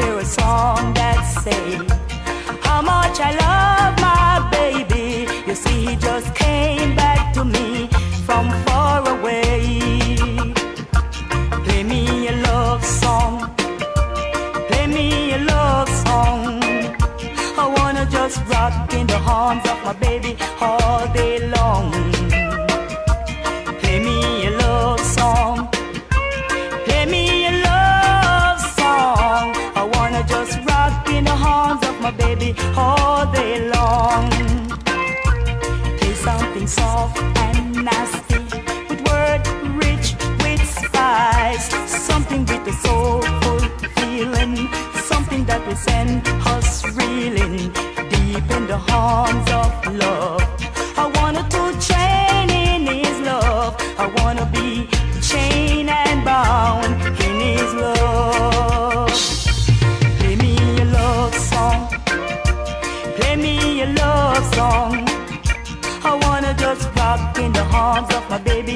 hear a song that say how much I love my baby. You see, he just came back to me from far away. Play me a love song, play me a love song. I wanna just rock in the arms of my baby all day long. Play me a love song, play me a love song. I wanna just rock in the arms of my baby all day long. Play something soft and nasty, with word rich with spice, something with a soulful feeling, something that will send us reeling deep in the arms of love. I wanna to chain in his love, I wanna be chained and bound in his love. Play me a love song, play me a love song. I wanna just rock in the arms of my baby.